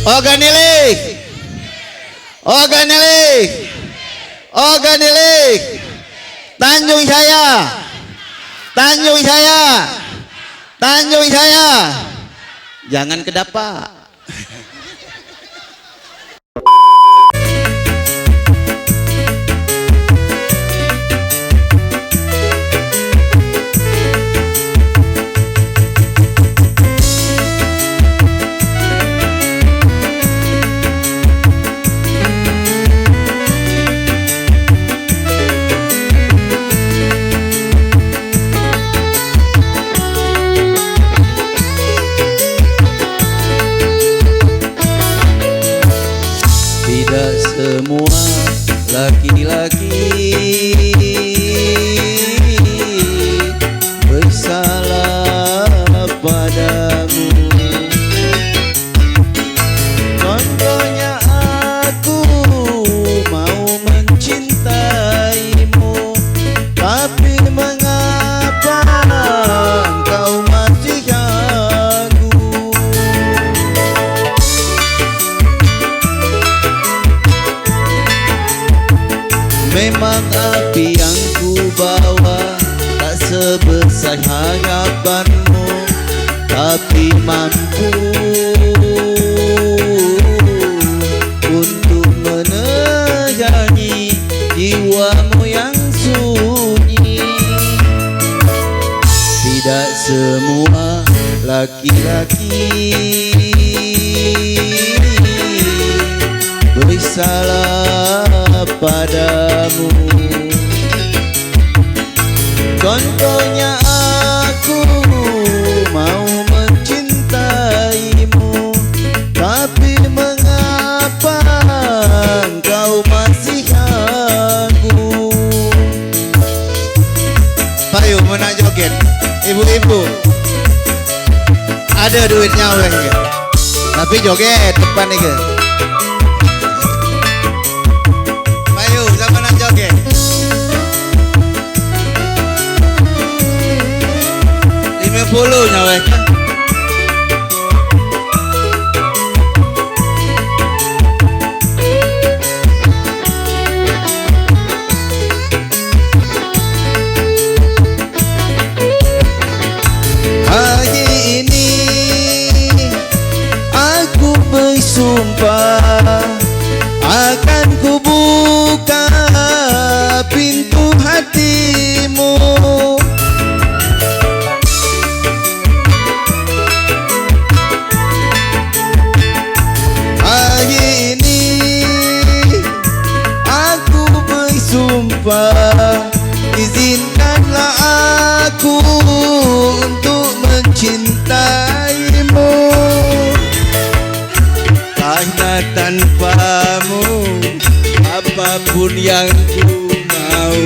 Organilik, organilik, organilik. Tanjung Jaya, Tanjung Jaya, Tanjung Jaya. Jangan kedapa. Tidak semua laki-laki bersalah padamu. Contohnya aku mau mencintaimu, tapi mengapa kau masih ragu? Memang api yang ku bawa tak sebesar harapanmu, tapi mampu untuk menerangi jiwamu yang sunyi. Tidak semua laki-laki bersalah padamu. Contohnya aku mau mencintaimu, tapi mengapa kau masih ragu? Payu mau nak joget, ibu-ibu ada duitnya oleh ke? Tapi joget depan nih ke? Payu sama nak joget. Puluhnya weh. Hari ini aku bersumpah akan ku buka pintu hatimu. Izinkanlah aku untuk mencintaimu, karena tanpamu apapun yang ku mau,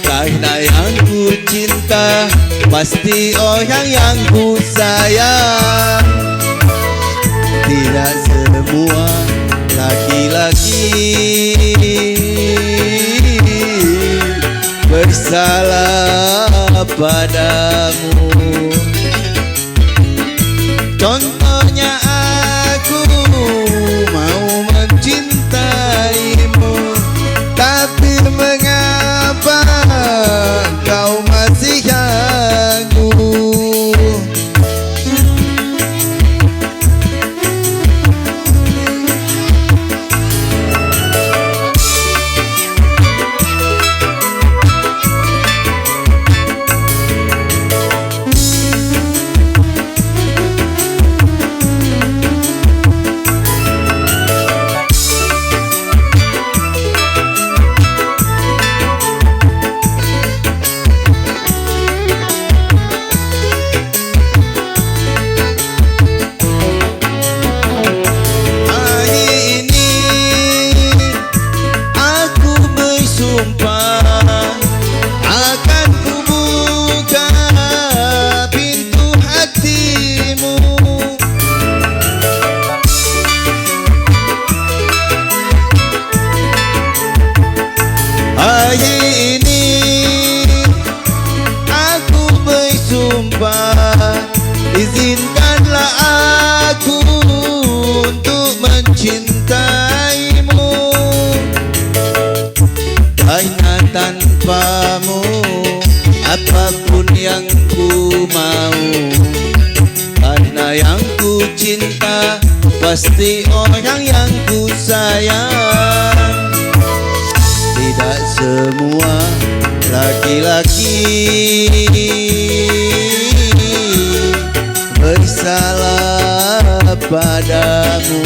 karena yang ku cinta pasti orang yang ku sayang. Tidak semua laki-laki bersalah padamu. Contohnya aku mau mencintaimu, tapi mengapa kau masih ragu? pasti orang yang ku sayang. Tidak semua laki-laki bersalah padamu.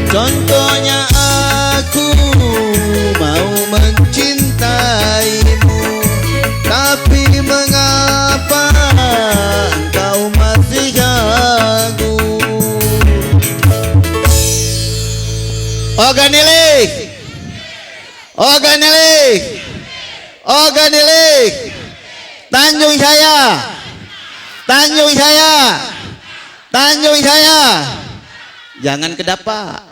Contohnya aku mau mencintaimu, tapi mengapa engkau masih ragu? Organilik, organilik, organilik, Tanjung Saya, Tanjung Saya, Tanjung Saya, jangan kedapa.